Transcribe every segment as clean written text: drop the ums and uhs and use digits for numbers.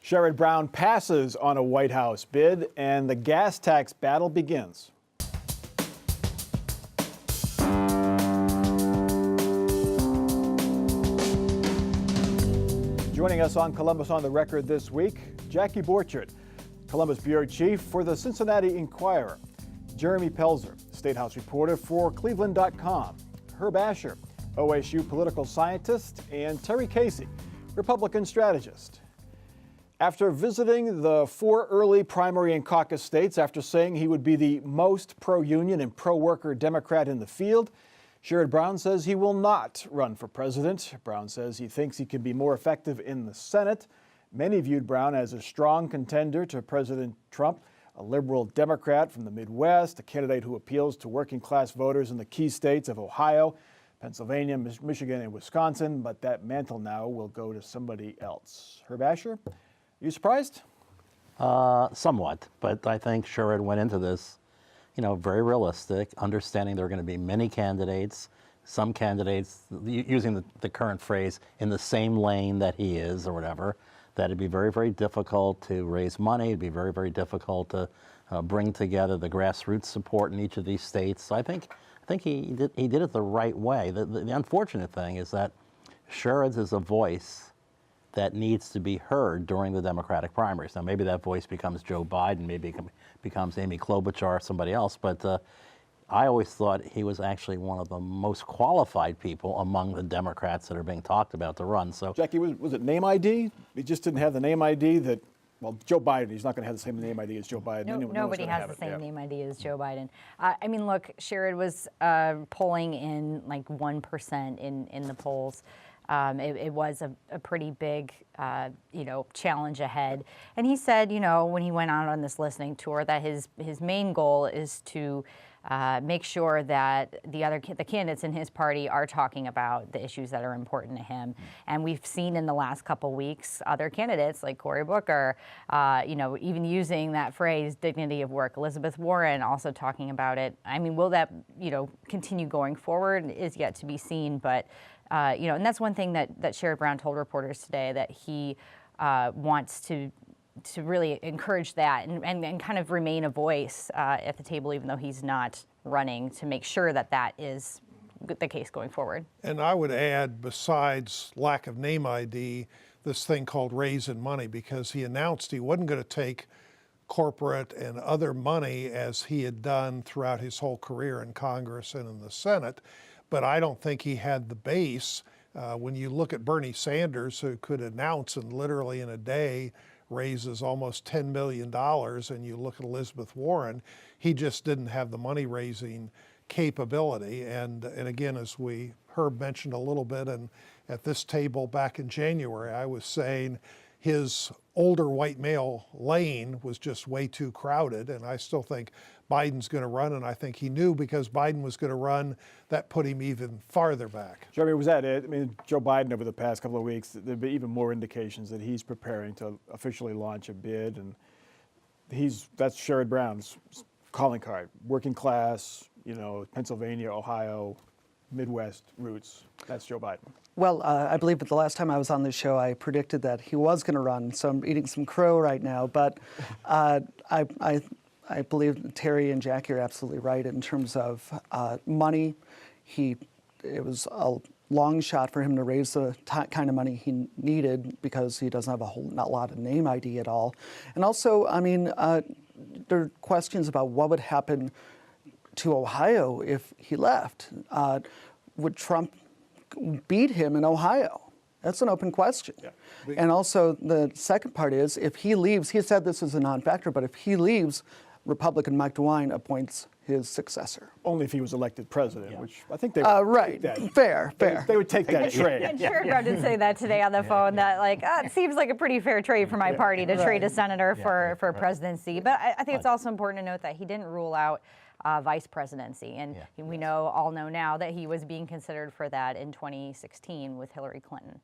Sherrod Brown passes on a White House bid, and the gas tax battle begins. Joining us on Columbus on the Record this week, Jackie Borchert, Columbus Bureau Chief for the Cincinnati Enquirer, Jeremy Pelzer, State House reporter for Cleveland.com, Herb Asher, OSU political scientist, and Terry Casey, Republican strategist. After visiting the 4 early primary and caucus states after saying he would be the most pro-union and pro-worker Democrat in the field, Sherrod Brown says he will not run for president. Brown says he thinks he can be more effective in the Senate. Many viewed Brown as a strong contender to President Trump, a liberal Democrat from the Midwest, a candidate who appeals to working class voters in the key states of Ohio, Pennsylvania, Michigan, and Wisconsin, but that mantle now will go to somebody else. Herb Asher, are you surprised? Somewhat, but I think Sherrod went into this, very realistic, understanding there are going to be many candidates, some candidates, using the current phrase, in the same lane that he is or whatever, that it'd be very, very difficult to raise money. It'd be very, very difficult to bring together the grassroots support in each of these states. So I think he did it the right way. The unfortunate thing is that Sherrod's is a voice that needs to be heard during the Democratic primaries. Now, maybe that voice becomes Joe Biden, maybe it becomes Amy Klobuchar or somebody else, but I always thought he was actually one of the most qualified people among the Democrats that are being talked about to run. So, Jackie, was it name ID? He just didn't have the name ID that, well, Joe Biden, he's not going to have the same name ID as Joe Biden. Nobody has the same name ID as Joe Biden. I mean, look, Sherrod was polling in like 1% in the polls. It was a pretty big, challenge ahead. And he said, when he went out on this listening tour, that his main goal is to make sure that the candidates in his party are talking about the issues that are important to him. And we've seen in the last couple weeks other candidates like Cory Booker, even using that phrase, dignity of work. Elizabeth Warren also talking about it. I mean, will that, continue going forward is yet to be seen. But and that's one thing that Sherrod Brown told reporters today, that he wants to really encourage that and kind of remain a voice at the table, even though he's not running, to make sure that that is the case going forward. And I would add, besides lack of name ID, this thing called raising money, because he announced he wasn't going to take corporate and other money as he had done throughout his whole career in Congress and in the Senate. But I don't think he had the base. When you look at Bernie Sanders, who could announce and literally in a day raises almost $10 million, and you look at Elizabeth Warren, he just didn't have the money raising capability. And again, as Herb mentioned a little bit, and at this table back in January, I was saying his older white male lane was just way too crowded, and I still think Biden's going to run, and I think he knew because Biden was going to run, that put him even farther back. Jeremy, was that it? I mean, Joe Biden over the past couple of weeks, there have been even more indications that he's preparing to officially launch a bid, and that's Sherrod Brown's calling card. Working class, Pennsylvania, Ohio, Midwest roots. That's Joe Biden. Well, I believe that the last time I was on this show, I predicted that he was going to run, so I'm eating some crow right now. But I believe Terry and Jackie are absolutely right in terms of money. It was a long shot for him to raise the kind of money he needed, because he doesn't have not a lot of name ID at all. And also, I mean, there are questions about what would happen to Ohio if he left. Would Trump beat him in Ohio? That's an open question. Yeah. And also the second part is, if he leaves, he said this is a non-factor, but if he leaves, Republican Mike DeWine appoints his successor. Only if he was elected president, which I think they would right. take that. Fair. They would take that trade. And Sherrod Brown did say that today on the phone, that it seems like a pretty fair trade for my party to trade a senator for presidency. But I think it's also important to note that he didn't rule out vice presidency. And we all know now that he was being considered for that in 2016 with Hillary Clinton.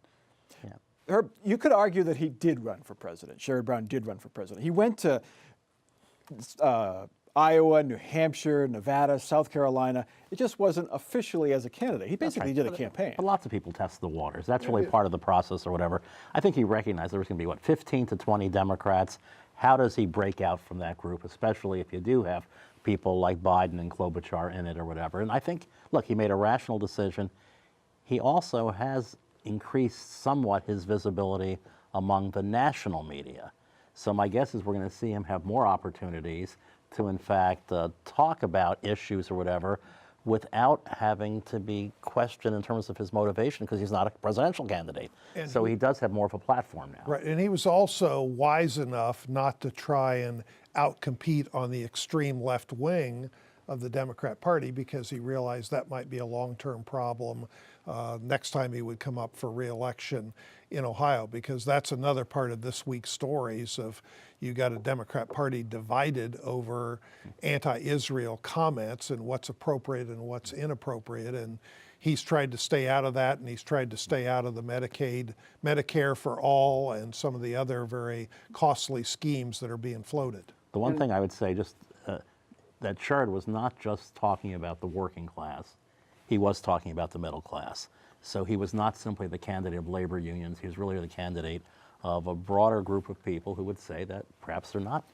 Yeah. Herb, you could argue that he did run for president. Sherrod Brown did run for president. He went to Iowa, New Hampshire, Nevada, South Carolina. It just wasn't officially as a candidate. He basically did a campaign. But lots of people test the waters. That's really part of the process or whatever. I think he recognized there was going to be, what, 15 to 20 Democrats. How does he break out from that group, especially if you do have people like Biden and Klobuchar in it or whatever? And I think, look, he made a rational decision. He also has increased somewhat his visibility among the national media. So my guess is we're going to see him have more opportunities to, in fact, talk about issues or whatever without having to be questioned in terms of his motivation, because he's not a presidential candidate. And so he does have more of a platform now. Right, and he was also wise enough not to try and outcompete on the extreme left wing of the Democrat Party, because he realized that might be a long-term problem next time he would come up for re-election in Ohio, because that's another part of this week's stories of you got a Democrat Party divided over anti-Israel comments and what's appropriate and what's inappropriate. And he's tried to stay out of that, and he's tried to stay out of the Medicaid, Medicare for all, and some of the other very costly schemes that are being floated. The one thing I would say, just that Sherrod was not just talking about the working class. He was talking about the middle class. So he was not simply the candidate of labor unions. He was really the candidate of a broader group of people who would say that perhaps they're not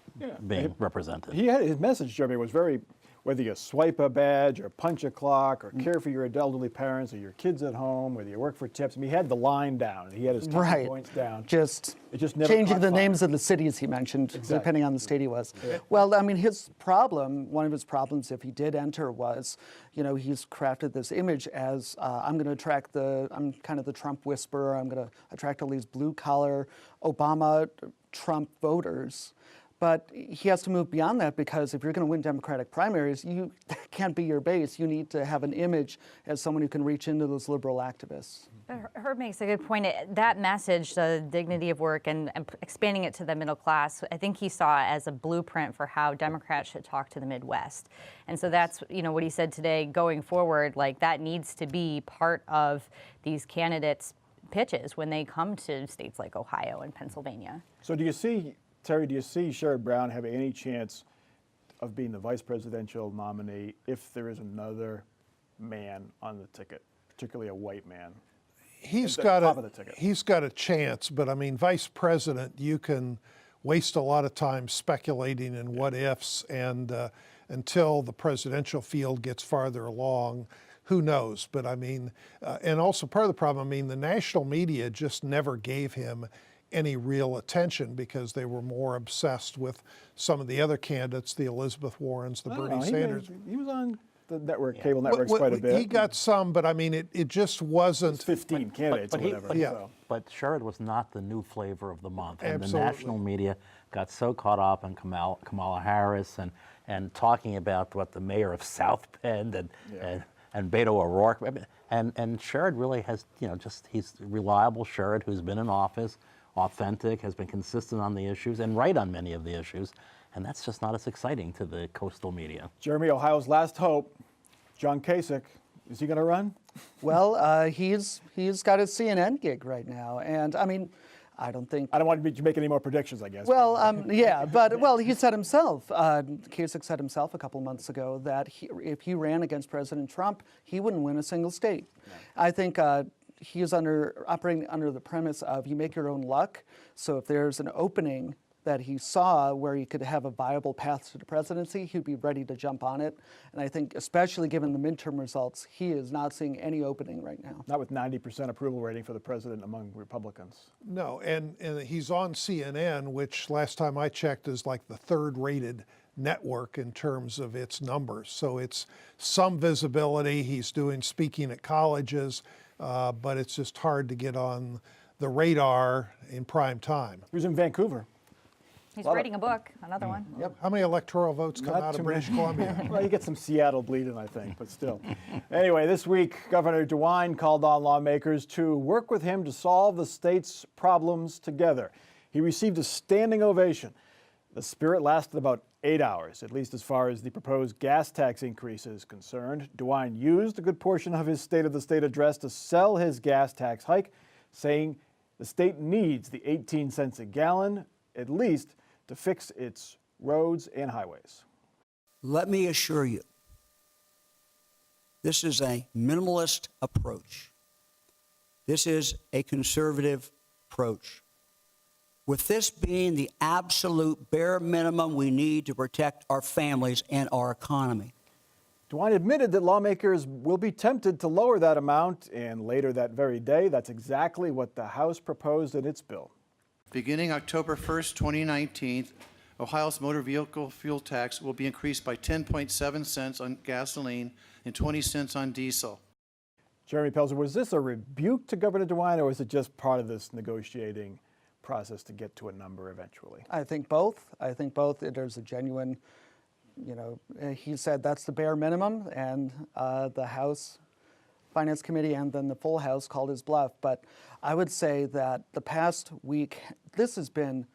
being represented. He had his message, Jeremy, was very, whether you swipe a badge or punch a clock or care for your elderly parents or your kids at home, whether you work for tips. I mean, he had the line down. He had his talking Right. points down. Just It just never changing caught the fire. names of the cities he mentioned, depending on the state he was. Well, I mean, his problem, one of his problems, if he did enter, was, you know, he's crafted this image as I'm going to attract I'm kind of the Trump whisperer. I'm going to attract all these blue collar Obama Trump voters. But he has to move beyond that, because if you're going to win Democratic primaries, that can't be your base. You need to have an image as someone who can reach into those liberal activists. But Herb makes a good point. That message, the dignity of work and expanding it to the middle class, I think he saw as a blueprint for how Democrats should talk to the Midwest. And so that's, you know, what he said today going forward, like that needs to be part of these candidates' pitches when they come to states like Ohio and Pennsylvania. So do you see, Terry, do you see Sherrod Brown have any chance of being the vice presidential nominee if there is another man on the ticket, particularly a white man? He's at the got top of the ticket. he's got a chance, but I mean, vice president, you can waste a lot of time speculating in what ifs, and until the presidential field gets farther along, who knows? But I mean, and also part of the problem, I mean, the national media just never gave him any real attention, because they were more obsessed with some of the other candidates, the Elizabeth Warrens, the I don't Bernie know, Sanders. He was on the network, cable networks quite a bit. He got some, but I mean, it just wasn't. 15 candidates or whatever. yeah. So. But Sherrod was not the new flavor of the month. And Absolutely. the national media got so caught up in Kamala Harris and talking about what the mayor of South Bend and Beto O'Rourke. And Sherrod really has, you know, he's reliable Sherrod who's been in office, authentic, has been consistent on the issues and right on many of the issues. And that's just not as exciting to the coastal media. Jeremy, Ohio's last hope, John Kasich, is he going to run? Well, he's got his CNN gig right now, and I mean, I don't think. I don't want to make any more predictions, I guess. Well, yeah, but he said himself. Kasich said himself a couple months ago that if he ran against President Trump, he wouldn't win a single state. No. I think he is operating under the premise of you make your own luck. So if there's an opening that he saw where he could have a viable path to the presidency, he'd be ready to jump on it. And I think, especially given the midterm results, he is not seeing any opening right now. Not with 90% approval rating for the president among Republicans. No, and he's on CNN, which last time I checked is like the third rated network in terms of its numbers. So it's some visibility. He's speaking at colleges, but it's just hard to get on the radar in prime time. He was in Vancouver. He's writing a book, another one. Yep. How many electoral votes come Not out too of many. British Columbia? Well, you get some Seattle bleeding, I think, but still. Anyway, this week, Governor DeWine called on lawmakers to work with him to solve the state's problems together. He received a standing ovation. The spirit lasted about 8 hours, at least as far as the proposed gas tax increase is concerned. DeWine used a good portion of his State of the State address to sell his gas tax hike, saying the state needs the 18 cents a gallon, at least, to fix its roads and highways. let me assure you, this is a minimalist approach. This is a conservative approach. With this being the absolute bare minimum we need to protect our families and our economy. DeWine admitted that lawmakers will be tempted to lower that amount, and later that very day, that's exactly what the House proposed in its bill. Beginning October 1st, 2019, Ohio's motor vehicle fuel tax will be increased by 10.7 cents on gasoline and 20 cents on diesel. Jeremy Pelzer, was this a rebuke to Governor DeWine, or was it just part of this negotiating process to get to a number eventually? I think both. I think both. There's a genuine, he said that's the bare minimum, and the House Finance Committee and then the full House called his bluff. But I would say that the past week, this has been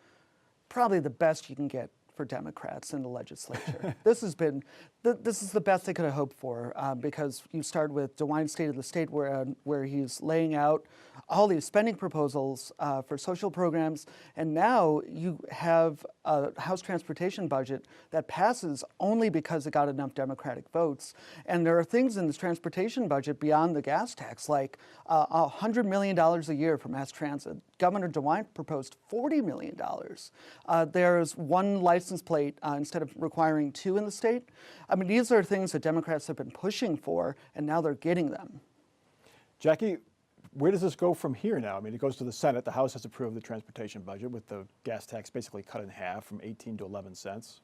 probably the best you can get for Democrats in the legislature. This is the best they could have hoped for, because you start with DeWine's State of the State, where he's laying out all these spending proposals for social programs, and now you have a House transportation budget that passes only because it got enough Democratic votes. And there are things in this transportation budget beyond the gas tax, like $100 million a year for mass transit. Governor DeWine proposed $40 million. There's one license plate instead of requiring two in the state. I mean, these are things that Democrats have been pushing for, and now they're getting them. Jackie, where does this go from here now? I mean, it goes to the Senate. The House has approved the transportation budget with the gas tax basically cut in half from 18 to 11 cents.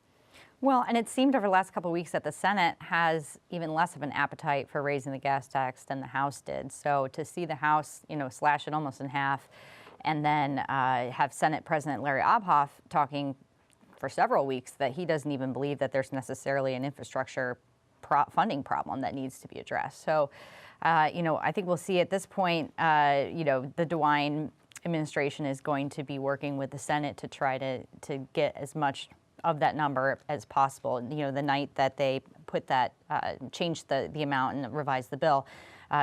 Well, and it seemed over the last couple of weeks that the Senate has even less of an appetite for raising the gas tax than the House did. So to see the House, slash it almost in half, and then have Senate President Larry Obhoff talking for several weeks that he doesn't even believe that there's necessarily an infrastructure funding problem that needs to be addressed. So, I think we'll see at this point, the DeWine administration is going to be working with the Senate to try to get as much of that number as possible. The night that they put that, changed the amount and revised the bill,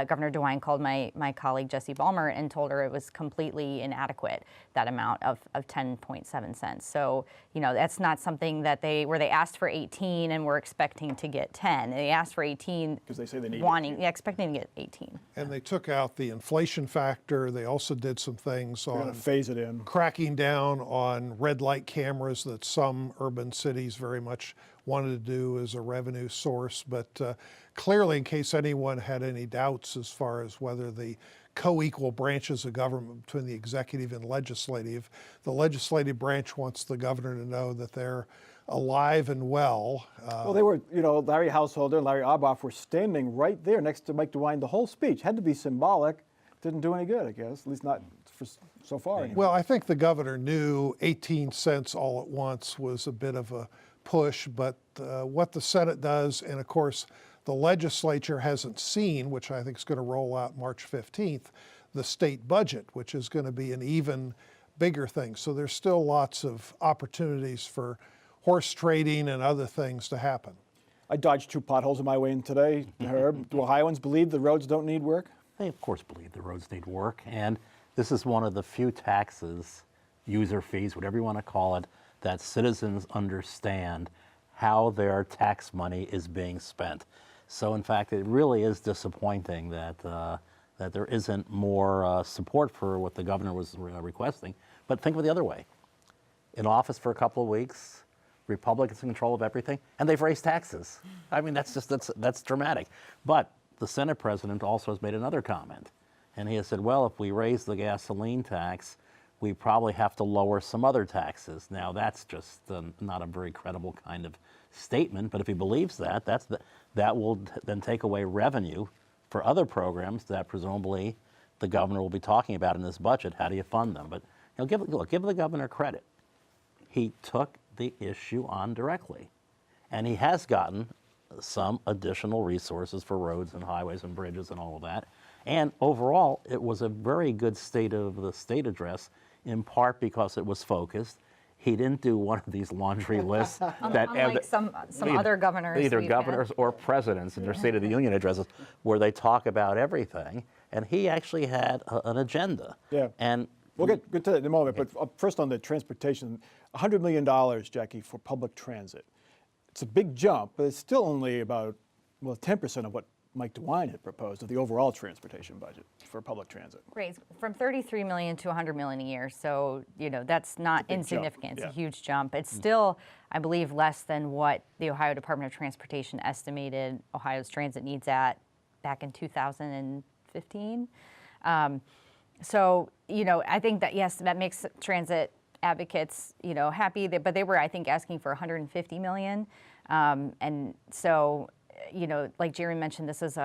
Governor DeWine called my colleague Jessie Balmer and told her it was completely inadequate, that amount of 10.7 cents. So, that's not something that they asked for 18 and were expecting to get 10. They asked for 18 because they say they need expecting to get 18. And they took out the inflation factor. They also did some things They're on going to phase it in. cracking down on red light cameras that some urban cities very much wanted to do as a revenue source. But clearly, in case anyone had any doubts as far as whether the co-equal branches of government between the executive and legislative, the legislative branch wants the governor to know that they're alive and well. Well, they were, Larry Householder and Larry Obhoff were standing right there next to Mike DeWine. The whole speech had to be symbolic. Didn't do any good, I guess, at least not for so far. Anyway. Well, I think the governor knew 18 cents all at once was a bit of a push, but what the Senate does, and of course the legislature hasn't seen, which I think is going to roll out March 15th, the state budget, which is going to be an even bigger thing. So there's still lots of opportunities for horse trading and other things to happen. I dodged 2 potholes on my way in today, Herb. Do Ohioans believe the roads don't need work? They, of course, believe the roads need work. And this is one of the few taxes, user fees, whatever you want to call it, that citizens understand how their tax money is being spent. So, in fact, it really is disappointing that that there isn't more support for what the governor was requesting. But think of it the other way. In office for a couple of weeks, Republicans in control of everything, and they've raised taxes. I mean, that's dramatic. But the Senate president also has made another comment, and he has said, well, if we raise the gasoline tax, we probably have to lower some other taxes. Now, that's just not a very credible kind of statement, but if he believes that, that will then take away revenue for other programs that presumably the governor will be talking about in this budget. How do you fund them? But give the governor credit. He took the issue on directly, and he has gotten some additional resources for roads and highways and bridges and all of that. And overall, it was a very good State of the State address, in part because it was focused. He didn't do one of these laundry lists that Unlike some other governors. either we've governors had. or presidents in their State of the Union addresses, where they talk about everything. And he actually had an agenda. Yeah. And We'll get to that in a moment, but first on the transportation, $100 million, Jackie, for public transit. it's a big jump, but it's still only about, well, 10% of what Mike DeWine had proposed of the overall transportation budget for public transit. Right, from 33 million to 100 million a year. So, that's not big jump, insignificant. It's yeah. a huge jump. It's still, I believe, less than what the Ohio Department of Transportation estimated Ohio's transit needs at back in 2015. So, I think that, yes, that makes transit advocates, happy, but they were, I think, asking for 150 million. And so, like Jeremy mentioned, this is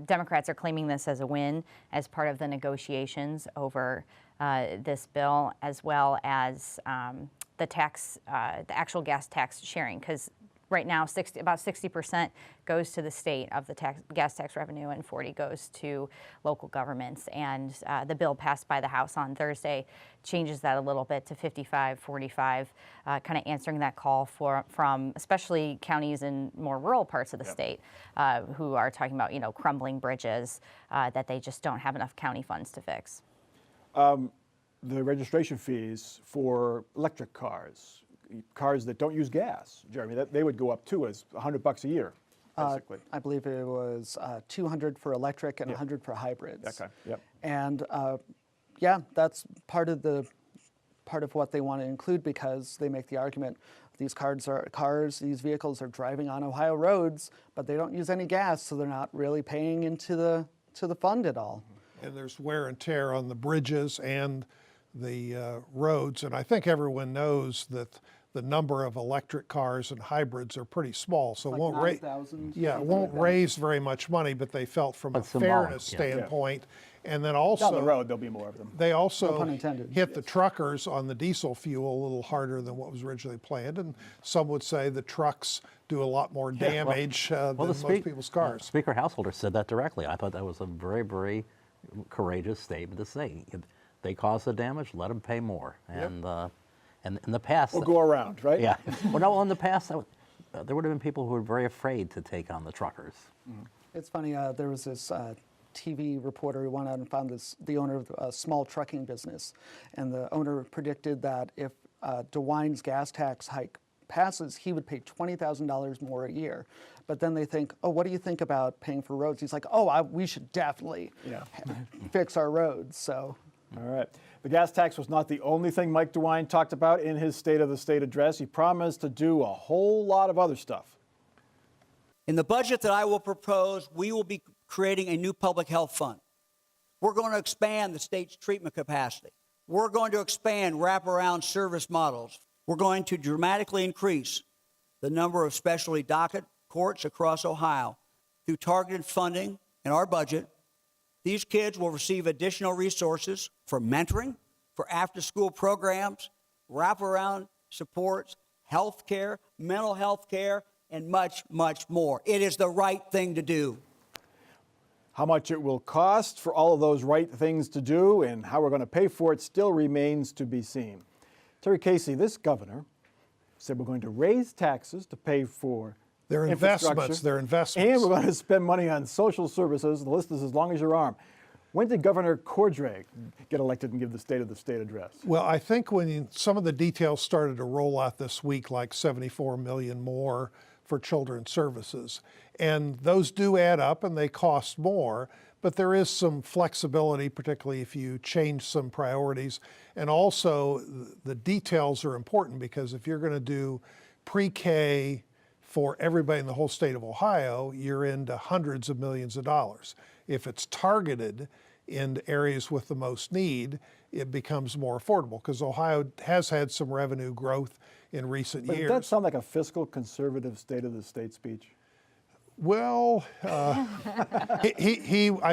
Democrats are claiming this as a win as part of the negotiations over this bill, as well as the actual gas tax sharing, because right now about 60% goes to the state of the gas tax revenue, and 40% goes to local governments. And the bill passed by the House on Thursday changes that a little bit to 55-45, kind of answering that call from especially counties in more rural parts of the state who are talking about crumbling bridges that they just don't have enough county funds to fix. The registration fees for electric cars that don't use gas, Jeremy, they would go up too, as $100 a year, basically. I believe it was 200 for electric and 100 for hybrids. Okay, yep. And yeah, that's part of what they want to include, because they make the argument these these vehicles are driving on Ohio roads, but they don't use any gas, so they're not really paying into the fund at all. And there's wear and tear on the bridges and the roads. And I think everyone knows that the number of electric cars and hybrids are pretty small, so it won't raise. 9,000, Yeah, it won't raise very much money, but they felt from a But symbolic, fairness yeah. standpoint, and then also Down the road, there'll be more of them. they No also pun intended. hit the truckers on the diesel fuel a little harder than what was originally planned, and some would say the trucks do a lot more damage than most people's cars. Speaker Householder said that directly. I thought that was a very, very courageous statement to say. They cause the damage, let them pay more. And in the past, We'll go around, right? yeah. Well, no, in the past, there would have been people who were very afraid to take on the truckers. It's funny, there was this TV reporter who went out and found the owner of a small trucking business. And the owner predicted that if DeWine's gas tax hike passes, he would pay $20,000 more a year. But then they think, oh, what do you think about paying for roads? He's like, oh, we should definitely fix our roads. So. All right. The gas tax was not the only thing Mike DeWine talked about in his State of the State address. He promised to do a whole lot of other stuff. In the budget that I will propose, we will be creating a new public health fund. We're going to expand the state's treatment capacity. We're going to expand wraparound service models. We're going to dramatically increase the number of specialty docket courts across Ohio through targeted funding in our budget. These kids will receive additional resources for mentoring, for after-school programs, wraparound supports, health care, mental health care, and much, much more. It is the right thing to do. How much it will cost for all of those right things to do and how we're going to pay for it still remains to be seen. Terry Casey, this governor said we're going to raise taxes to pay for Their investments, infrastructure, and we're going to spend money on social services. The list is as long as your arm. When did Governor Cordray get elected and give the State of the State address? Well, I think when some of the details started to roll out this week, like 74 million more for children's services, and those do add up and they cost more, but there is some flexibility, particularly if you change some priorities. And also the details are important, because if you're going to do pre-K for everybody in the whole state of Ohio, you're into hundreds of millions of dollars. If it's targeted in areas with the most need, it becomes more affordable, because Ohio has had some revenue growth in recent But years. does that sound like a fiscal conservative State of the State speech? Well, I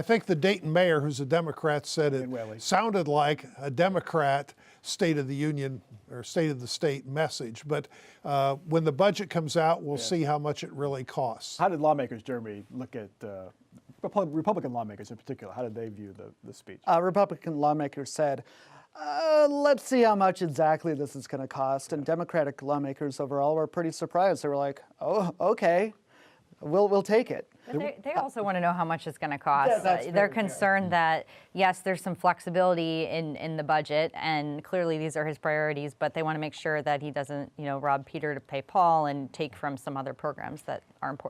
think the Dayton mayor, who's a Democrat, said it Whaley. sounded like a Democrat State of the Union or State of the State message. But when the budget comes out, we'll see how much it really costs. How did lawmakers, Jeremy, look at Republican lawmakers in particular? How did they view the speech? Republican lawmakers said, let's see how much exactly this is going to cost. And Democratic lawmakers overall were pretty surprised. They were like, oh, okay, we'll take it. But they also want to know how much it's going to cost. that's They're very fair. concerned that, yes, there's some flexibility in the budget, and clearly these are his priorities, but they want to make sure that he doesn't, rob Peter to pay Paul and take from some other programs that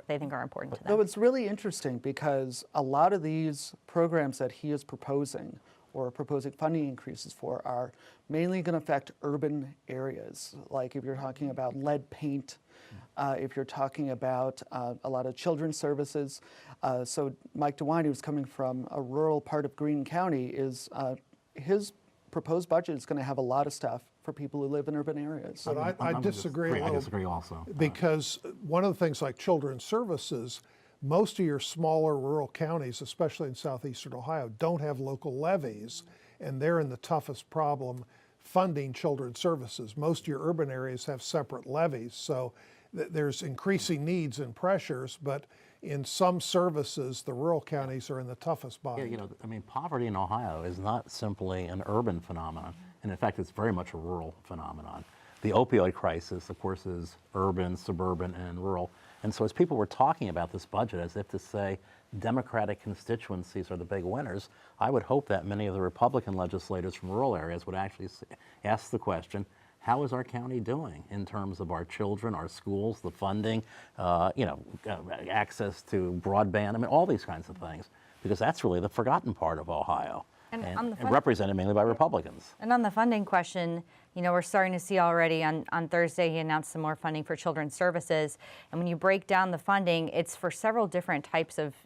they think are important to them. Though it's really interesting because a lot of these programs that he is proposing or proposing funding increases for are mainly going to affect urban areas. Like if you're talking about lead paint, if you're talking about a lot of children's services. So Mike DeWine, who's coming from a rural part of Greene County, his proposed budget is going to have a lot of stuff for people who live in urban areas. But I disagree a I little disagree also. because one of the things like children's services, most of your smaller rural counties, especially in southeastern Ohio, don't have local levies, and they're in the toughest problem funding children's services. Most of your urban areas have separate levies, so there's increasing needs and pressures, but in some services, the rural counties are in the toughest bind. Yeah, poverty in Ohio is not simply an urban phenomenon, and in fact, it's very much a rural phenomenon. The opioid crisis, of course, is urban, suburban, and rural. And so as people were talking about this budget as if to say Democratic constituencies are the big winners, I would hope that many of the Republican legislators from rural areas would actually ask the question, how is our county doing in terms of our children, our schools, the funding, access to broadband, all these kinds of things, because that's really the forgotten part of Ohio, And on the and represented mainly by Republicans. And on the funding question, we're starting to see already on Thursday, he announced some more funding for children's services. And when you break down the funding, it's for several different types of,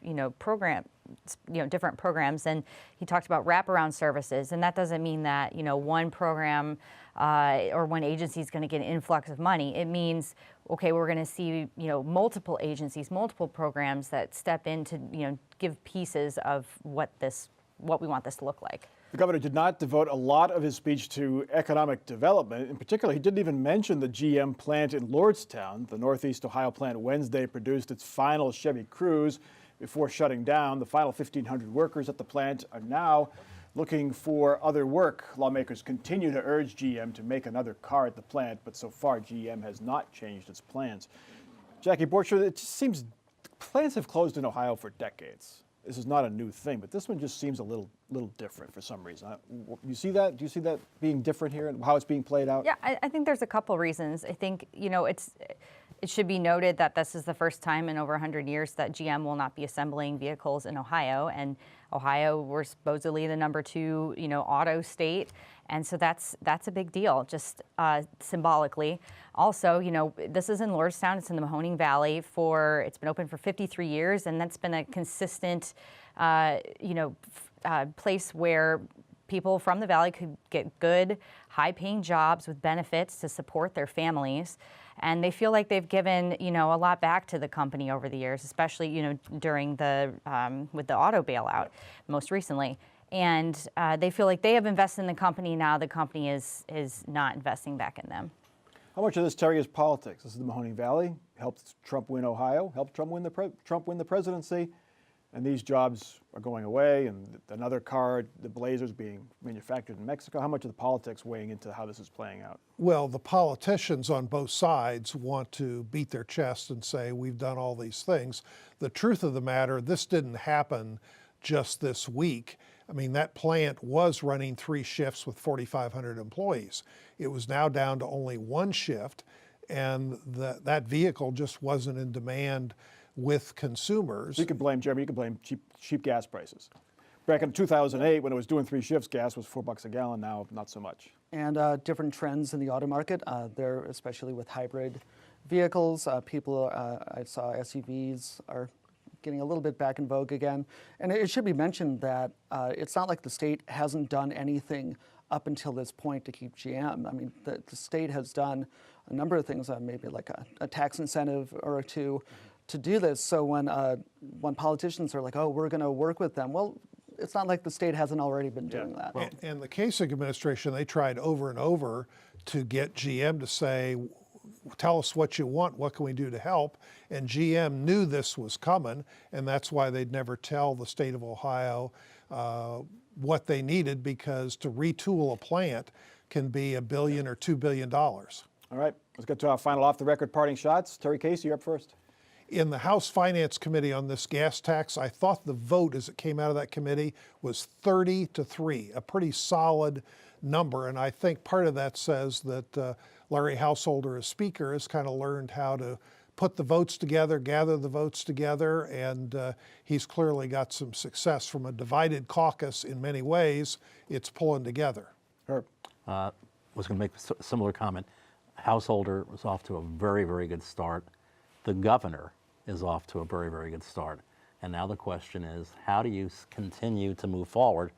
different programs. And he talked about wraparound services. And that doesn't mean that, one program or one agency is going to get an influx of money. It means, okay, we're going to see, multiple agencies, multiple programs that step in to, give pieces of what we want this to look like. The governor did not devote a lot of his speech to economic development. In particular, he didn't even mention the GM plant in Lordstown. The Northeast Ohio plant Wednesday produced its final Chevy Cruze before shutting down. The final 1,500 workers at the plant are now looking for other work. Lawmakers continue to urge GM to make another car at the plant, but so far GM has not changed its plans. Jackie Borchert, it just seems plants have closed in Ohio for decades. This is not a new thing, but this one just seems a little different for some reason. You see that? Do you see that being different here and how it's being played out? Yeah, I think there's a couple reasons. I think, it should be noted that this is the first time in over 100 years that GM will not be assembling vehicles in Ohio. And Ohio, we're supposedly the number 2, auto state. And so that's a big deal, just symbolically. Also, this is in Lordstown. It's in the Mahoning Valley. It's been open for 53 years, and that's been a consistent, place where people from the valley could get good, high-paying jobs with benefits to support their families. And they feel like they've given, a lot back to the company over the years, especially, during with the auto bailout most recently. And they feel like they have invested in the company. Now the company is not investing back in them. How much of this, Terry, is politics? This is the Mahoning Valley. Helped Trump win Ohio. Helped Trump win the presidency. And these jobs are going away. And another car, the Blazers, being manufactured in Mexico. How much of the politics weighing into how this is playing out? Well, the politicians on both sides want to beat their chest and say, we've done all these things. The truth of the matter, this didn't happen just this week. That plant was running 3 shifts with 4,500 employees. It was now down to only 1 shift, and that vehicle just wasn't in demand with consumers. You could blame, Jeremy, cheap gas prices. Back in 2008, when it was doing 3 shifts, gas was $4 a gallon. Now, not so much. And different trends in the auto market, there, especially with hybrid vehicles. I saw SUVs are getting a little bit back in vogue again. And it should be mentioned that it's not like the state hasn't done anything up until this point to keep GM. The state has done a number of things, maybe like a tax incentive or two to do this. So when politicians are like, oh, we're going to work with them, well, it's not like the state hasn't already been doing that. And the Kasich administration, they tried over and over to get GM to say, tell us what you want, what can we do to help? And GM knew this was coming, and that's why they'd never tell the state of Ohio what they needed, because to retool a plant can be $1 billion or $2 billion. All right, let's get to our final off-the-record parting shots. Terry Casey, you're up first. In the House Finance Committee on this gas tax, I thought the vote as it came out of that committee was 30-3, a pretty solid number. And I think part of that says that Larry Householder, as Speaker, has kind of learned how to put the votes together, gather the votes together, and he's clearly got some success. From a divided caucus in many ways, it's pulling together. Herb. Was going to make a similar comment. Householder was off to a very, very good start. The governor is off to a very, very good start. And now the question is, how do you continue to move forward,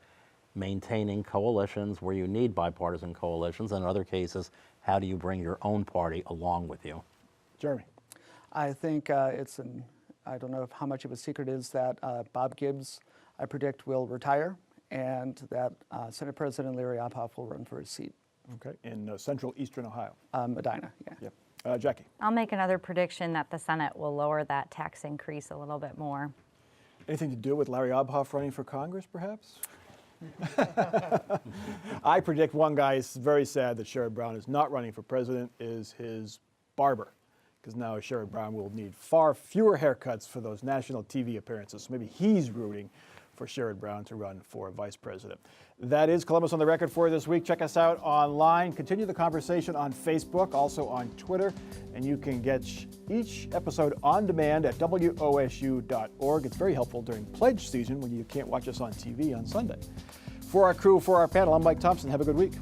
maintaining coalitions where you need bipartisan coalitions, and in other cases, how do you bring your own party along with you? Jeremy. I think I don't know how much of a secret is that Bob Gibbs, I predict, will retire, and that Senate President Larry Obhoff will run for his seat. Okay, in central eastern Ohio. Medina, yeah. Yep. Jackie. I'll make another prediction that the Senate will lower that tax increase a little bit more. Anything to do with Larry Obhoff running for Congress, perhaps? I predict one guy is very sad that Sherrod Brown is not running for president is his barber, because now Sherrod Brown will need far fewer haircuts for those national TV appearances. So maybe he's rooting for Sherrod Brown to run for vice president. That is Columbus on the Record for this week. Check us out online. Continue the conversation on Facebook, also on Twitter, and you can get each episode on demand at WOSU.org. It's very helpful during pledge season when you can't watch us on TV on Sunday. For our crew, for our panel, I'm Mike Thompson. Have a good week.